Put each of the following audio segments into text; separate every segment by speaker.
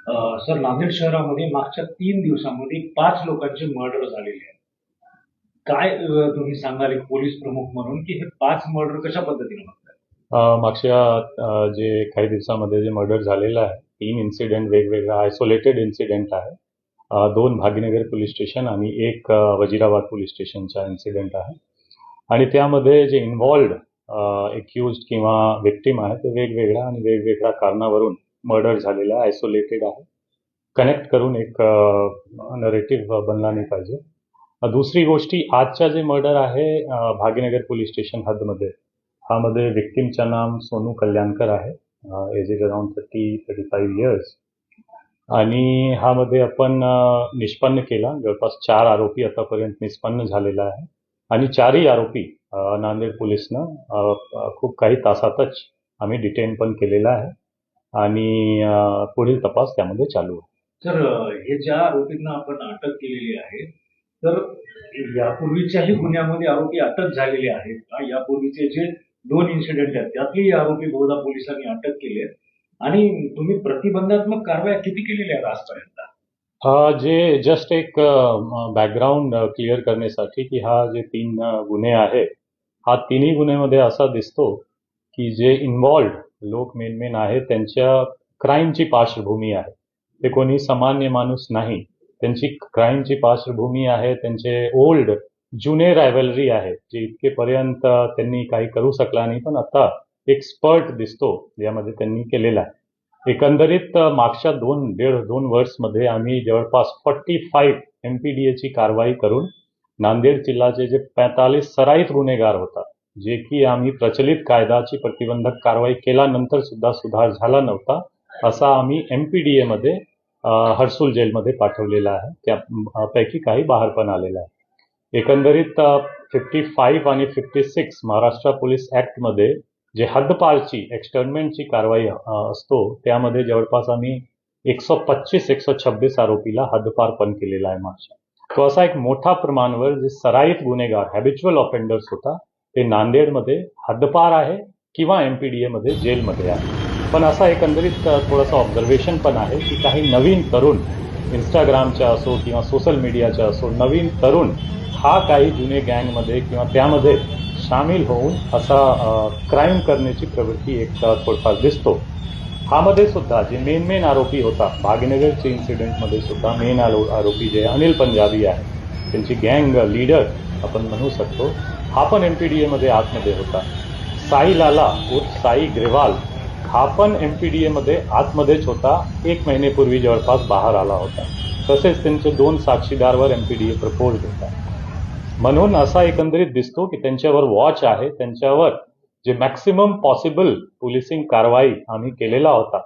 Speaker 1: Sir, Nanded शहरामध्ये मागच्या 3 दिवसांमध्ये 5 लोकांचे मर्डर झालेले आहेत. काय तुम्ही सांगाल एक पोलीस प्रमुख म्हणून की हे 5 मर्डर कशा पद्धतीने होतात?
Speaker 2: मागच्या जे काही दिवसामध्ये जे मर्डर झालेलं आहे 3 इन्सिडेंट वेगवेगळा आयसोलेटेड इन्सिडेंट आहे. 2 भाग्यनगर पोलीस स्टेशन आणि 1 वजिराबाद पोलीस स्टेशनचा इन्सिडेंट आहे. आणि त्यामध्ये जे इन्व्हॉल्ड एक्युज्ड किंवा विक्टिम आहे ते वेगवेगळ्या आणि वेगवेगळ्या कारणावरून मर्डर झालेला आहे, आयसोलेटेड आहे. कनेक्ट करून एक नरेटिव्ह बनला नाही पाहिजे. दुसरी गोष्टी आजच्या जे मर्डर आहे भाग्यनगर पोलीस स्टेशन हदमध्ये, ह्यामध्ये विक्टिमचं नाम सोनू कल्याणकर आहे. Age is around 30-35 years. आणि ह्यामध्ये आपण निष्पन्न केला जवळपास 4 आरोपी आतापर्यंत निष्पन्न झालेला आहे. आणि 4ही आरोपी नांदेड पोलिसनं खूप काही तासातच आम्ही डिटेन पण केलेला आहे आणि पुढील तपास त्यामध्ये चालू आहे.
Speaker 1: सर, हे ज्या आरोपींना आपण अटक केलेली आहे, तर यापूर्वीच्याही गुन्ह्यामध्ये आरोपी अटक झालेले आहेत का? यापूर्वीचे जे 2 इन्सिडेंट आहेत त्यातलेही आरोपी बहुधा पोलिसांनी अटक केले आहेत. आणि तुम्ही प्रतिबंधात्मक कारवाया किती केलेल्या आहेत आजपर्यंत?
Speaker 2: जे जस्ट एक बॅकग्राऊंड क्लिअर करण्यासाठी की हा जे 3 गुन्हे आहेत, हा तिन्ही गुन्ह्यामध्ये असा दिसतो की जे इन्व्हॉल्ड लोक मेन आहे त्यांच्या क्राईमची पार्श्वभूमी आहे. ते कोणी सामान्य माणूस नाही. त्यांची क्राईमची पार्श्वभूमी आहे, त्यांचे ओल्ड जुने रायव्हलरी आहे जे इतकेपर्यंत त्यांनी काही करू शकला नाही, पण आता एक स्पर्ट दिसतो यामध्ये त्यांनी केलेला आहे. एकंदरीत मागच्या 2 वर्षमध्ये आम्ही जवळपास 45 MPDA ची कारवाई करून नांदेड जिल्ह्याचे जे 45 सराईत गुन्हेगार होता, जे की आम्ही प्रचलित कायद्याची प्रतिबंधक कारवाई केल्यानंतर सुद्धा सुधार झाला नव्हता, असा आम्ही MPDA मध्ये हर्सुल जेलमध्ये पाठवलेला आहे. त्यापैकी काही बाहेर पण आलेला आहे. एकंदरीत 55 आणि 56 महाराष्ट्र पोलीस ऍक्टमध्ये जे हद्दपारची एक्सटर्नमेंटची कारवाई असतो त्यामध्ये जवळपास आम्ही 125-126 आरोपीला हद्दपार पण केलेला आहे मागच्या. तो असा एक मोठा प्रमाणावर जे सराईत गुन्हेगार हॅबिच्युअल ऑफेंडर्स होता ते नांदेडमध्ये हद्दपार आहे किंवा MPDA मध्ये जेलमध्ये आहे. पण असा एकंदरीत थोडासा ऑब्झर्वेशन पण आहे की काही नवीन तरुण इंस्टाग्रामच्या असो किंवा सोशल मीडियाच्या असो नवीन तरुण हा काही जुने गँगमध्ये किंवा त्यामध्ये सामील होऊन असा क्राईम करण्याची प्रवृत्ती एक थोडफार दिसतो. ह्यामध्ये सुद्धा जे मेन आरोपी होता भाग्यनगरच्या इन्सिडेंटमध्ये सुद्धा मेन आरोपी जे अनिल पंजाबी आहे, त्यांची गँग लीडर आपण म्हणू शकतो, हा पण MPDA मध्ये आतमध्ये होता. साई लाला उर्फ साई ग्रेवाल हा पण MPDA मध्ये आतमध्येच होता. 1 महिन्यापूर्वी जवळपास बाहेर आला होता. तसेच त्यांचे 2 साक्षीदारवर MPDA प्रपोज होता. म्हणून असा एकंदरीत दिसतो की त्यांच्यावर वॉच आहे, त्यांच्यावर जे मॅक्सिमम पॉसिबल पोलिसिंग कारवाई आम्ही केलेला होता.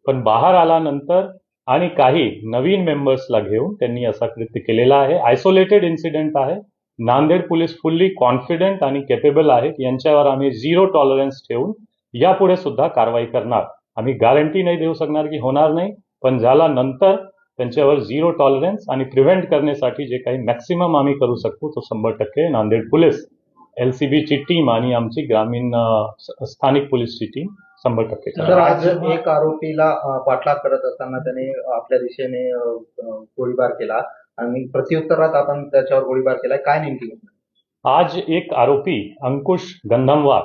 Speaker 2: पण बाहेर आल्यानंतर आणि काही नवीन मेंबर्सला घेऊन त्यांनी असा कृत्य केलेला आहे. आयसोलेटेड इन्सिडेंट आहे. नांदेड पोलीस फुल्ली कॉन्फिडंट आणि केपेबल आहे की यांच्यावर आम्ही 0 टॉलरन्स ठेवून यापुढे सुद्धा कारवाई करणार. आम्ही गॅरंटी नाही देऊ शकणार की होणार नाही, पण झाल्यानंतर त्यांच्यावर 0 टॉलरन्स आणि प्रिव्हेंट करण्यासाठी जे काही मॅक्सिमम आम्ही करू शकतो तो 100% नांदेड पोलीस LCB ची टीम आणि आमची ग्रामीण स्थानिक पोलीसची टीम 100%
Speaker 3: तर आज एक आरोपीला पाठलाग करत असताना त्याने आपल्या दिशेने गोळीबार केला आणि प्रत्युत्तरात आपण त्याच्यावर गोळीबार केला. काय नेमकी?
Speaker 2: आज एक आरोपी अंकुश गंधमवार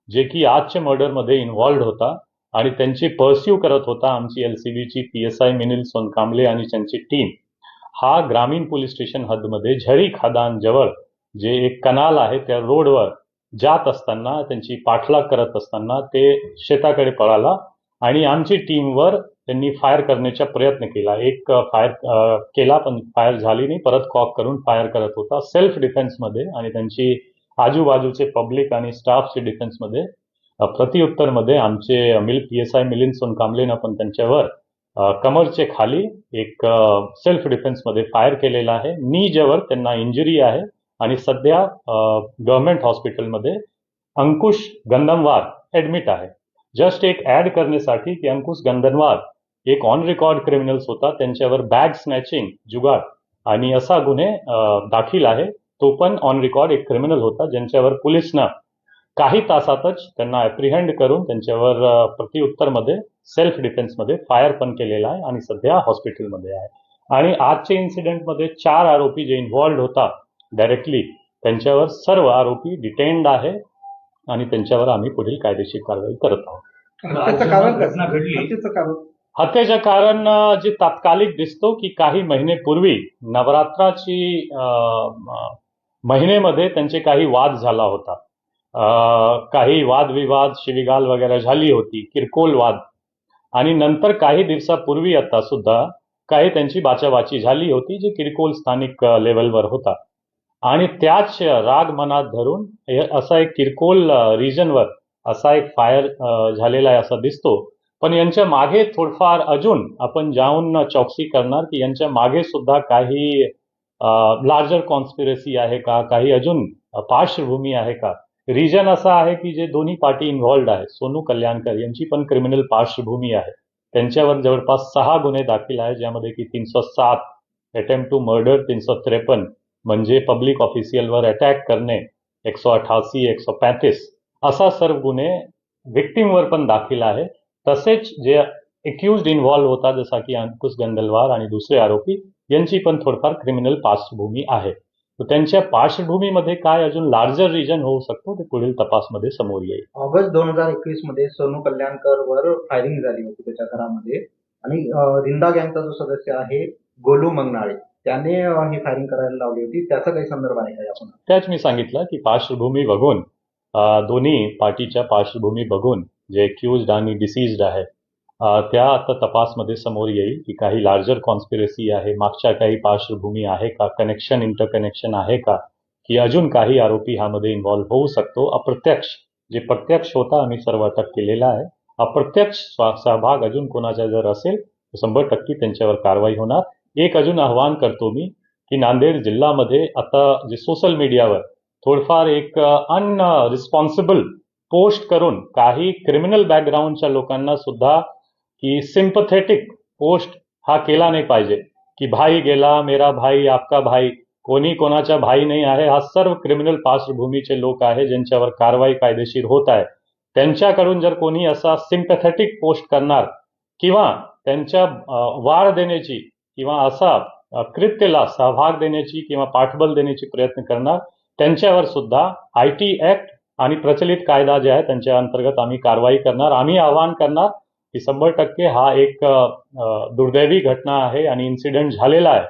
Speaker 2: जे की आजच्या मर्डरमध्ये इन्व्हॉल्ड होता आणि त्यांची पर्स्यू करत होता आमची LCB ची PSI मिनिल सोनकांबले आणि त्यांची टीम. हा ग्रामीण पोलीस स्टेशन हदमध्ये झरी खदान जवळ जे एक कनाल आहे त्या रोडवर जात असताना त्यांची पाठलाग करत असताना ते शेताकडे पळाला आणि आमची टीमवर त्यांनी फायर करण्याचा प्रयत्न केला. एक फायर केला पण फायर झाली नाही, परत कॉक करून फायर करत होता सेल्फ डिफेन्समध्ये आणि त्यांची आजूबाजूचे पब्लिक आणि स्टाफचे डिफेन्समध्ये. प्रत्युत्तरमध्ये आमचे PSI मिलिंद सोनकांबलेनं पण त्यांच्यावर कमरचे खाली एक सेल्फ डिफेन्समध्ये फायर केलेला आहे. नीजवर त्यांना इंजुरी आहे आणि सध्या गव्हर्नमेंट हॉस्पिटलमध्ये अंकुश गंधमवार ऍडमिट आहे. जस्ट एक ऍड करण्यासाठी की अंकुश गंधमवार एक ऑन रेकॉर्ड क्रिमिनल्स होता, त्यांच्यावर बॅग स्नॅचिंग जुगाड आणि असा गुन्हे दाखल आहे. तो पण ऑन रेकॉर्ड एक क्रिमिनल होता ज्यांच्यावर पोलिसनं काही तासातच त्यांना ॲप्रिहेंड करून त्यांच्यावर प्रत्युत्तरमध्ये सेल्फ डिफेन्समध्ये फायर पण केलेला आहे आणि सध्या हॉस्पिटलमध्ये आहे. आणि आजच्या इन्सिडेंटमध्ये 4 आरोपी जे इन्व्हॉल्ड होता डायरेक्टली, त्यांच्यावर सर्व आरोपी डिटेन्ड आहे आणि त्यांच्यावर आम्ही पुढील कायदेशीर कारवाई करत आहोत.
Speaker 3: हत्येचं कारण काय?
Speaker 1: घटना घडली
Speaker 3: हत्येचं कारण
Speaker 2: हत्येचं कारण जे तात्कालिक दिसतो की काही महिनेपूर्वी नवरात्राची महिनेमध्ये त्यांचे काही वाद झाला होता. काही वादविवाद, शिवीगाळ वगैरे झाली होती, किरकोळ वाद. आणि नंतर काही दिवसापूर्वी आता सुद्धा काही त्यांची बाचाबाची झाली होती, जी किरकोळ स्थानिक लेवलवर होता. आणि त्याच राग मनात धरून असा एक किरकोळ रिजनवर असा एक फायर झालेला आहे असं दिसतो. पण यांच्या मागे थोडंफार अजून आपण जाऊन चौकशी करणार की यांच्या मागे सुद्धा काही लार्जर कॉन्स्पिरसी आहे का, काही अजून पार्श्वभूमी आहे का. रिजन असा आहे की जे दोन्ही पार्टी इन्व्हॉल्ड आहे, सोनू कल्याणकर यांची पण क्रिमिनल पार्श्वभूमी आहे. त्यांच्यावर जवळपास 6 गुन्हे दाखल आहे, ज्यामध्ये की 307 अटेम्प्ट टू मर्डर, 353 म्हणजे पब्लिक ऑफिशियलवर अटॅक करणे, 188, 135 असा सर्व गुन्हे विक्टीमवर पण दाखल आहे. तसेच जे एक्युज्ड इन्व्हॉल्व होता जसा की अंकुश गंदलवार आणि दुसरे आरोपी यांची पण थोडंफार क्रिमिनल पार्श्वभूमी आहे. तर त्यांच्या पार्श्वभूमीमध्ये काय अजून लार्जर रिजन होऊ शकतो ते पुढील तपासमध्ये समोर येईल.
Speaker 3: ऑगस्ट 2021 मध्ये सोनू कल्याणकर वर फायरिंग झाली होती त्याच्या घरामध्ये आणि रिंदा गँगचा जो सदस्य आहे गोलू मंगनाळे त्याने ही फायरिंग करायला लावली होती. त्याचा काही संदर्भ आहे का आपण?
Speaker 2: त्याच मी सांगितलं की पार्श्वभूमी बघून दोन्ही पार्टीच्या पार्श्वभूमी बघून जे एक्युज्ड आणि डिसीज्ड आहे त्या आता तपासमध्ये समोर येईल की काही लार्जर कॉन्स्पिरसी आहे, मागच्या काही पार्श्वभूमी आहे का, कनेक्शन इंटरकनेक्शन आहे का, की अजून काही आरोपी ह्यामध्ये इन्व्हॉल्व होऊ शकतो. अप्रत्यक्ष जे प्रत्यक्ष होता आम्ही सर्व अटक केलेला आहे. अप्रत्यक्ष सहभाग अजून कोणाचा जर असेल तर 100% त्यांच्यावर कारवाई होणार. एक अजून आवाहन करतो मी की नांदेड जिल्ह्यामध्ये आता जे सोशल मीडियावर थोडंफार एक अनरिस्पॉन्सिबल पोस्ट करून काही क्रिमिनल बॅकग्राऊंडच्या लोकांना सुद्धा की सिम्पथेटिक पोस्ट हा केला नाही पाहिजे की भाई गेला, मेरा भाई, आपका भाई. कोणी कोणाचा भाई नाही आहे. हा सर्व क्रिमिनल पार्श्वभूमीचे लोक आहे ज्यांच्यावर कारवाई कायदेशीर होत आहे. त्यांच्याकडून जर कोणी असा सिम्पथेटिक पोस्ट करणार किंवा त्यांच्या वाढ देण्याची किंवा असा कृत्याला सहभाग देण्याची किंवा पाठबळ देण्याची प्रयत्न करणार, त्यांच्यावर सुद्धा IT ऍक्ट आणि प्रचलित कायदा जे आहे त्यांच्या अंतर्गत आम्ही कारवाई करणार. आम्ही आवाहन करणार की 100% हा एक दुर्दैवी घटना आहे आणि इन्सिडेंट झालेला आहे,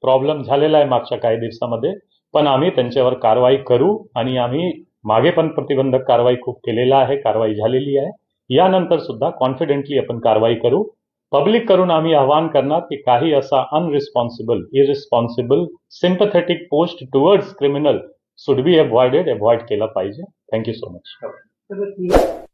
Speaker 2: प्रॉब्लेम झालेला आहे मागच्या काही दिवसामध्ये. पण आम्ही त्यांच्यावर कारवाई करू आणि आम्ही मागे पण प्रतिबंधक कारवाई खूप केलेला आहे, कारवाई झालेली आहे. यानंतर सुद्धा कॉन्फिडेंटली आपण कारवाई करू. पब्लिक करून आम्ही आवाहन करणार की काही असा unresponsible, irresponsible, sympathetic post towards criminal should be avoid केला पाहिजे. Thank you so much.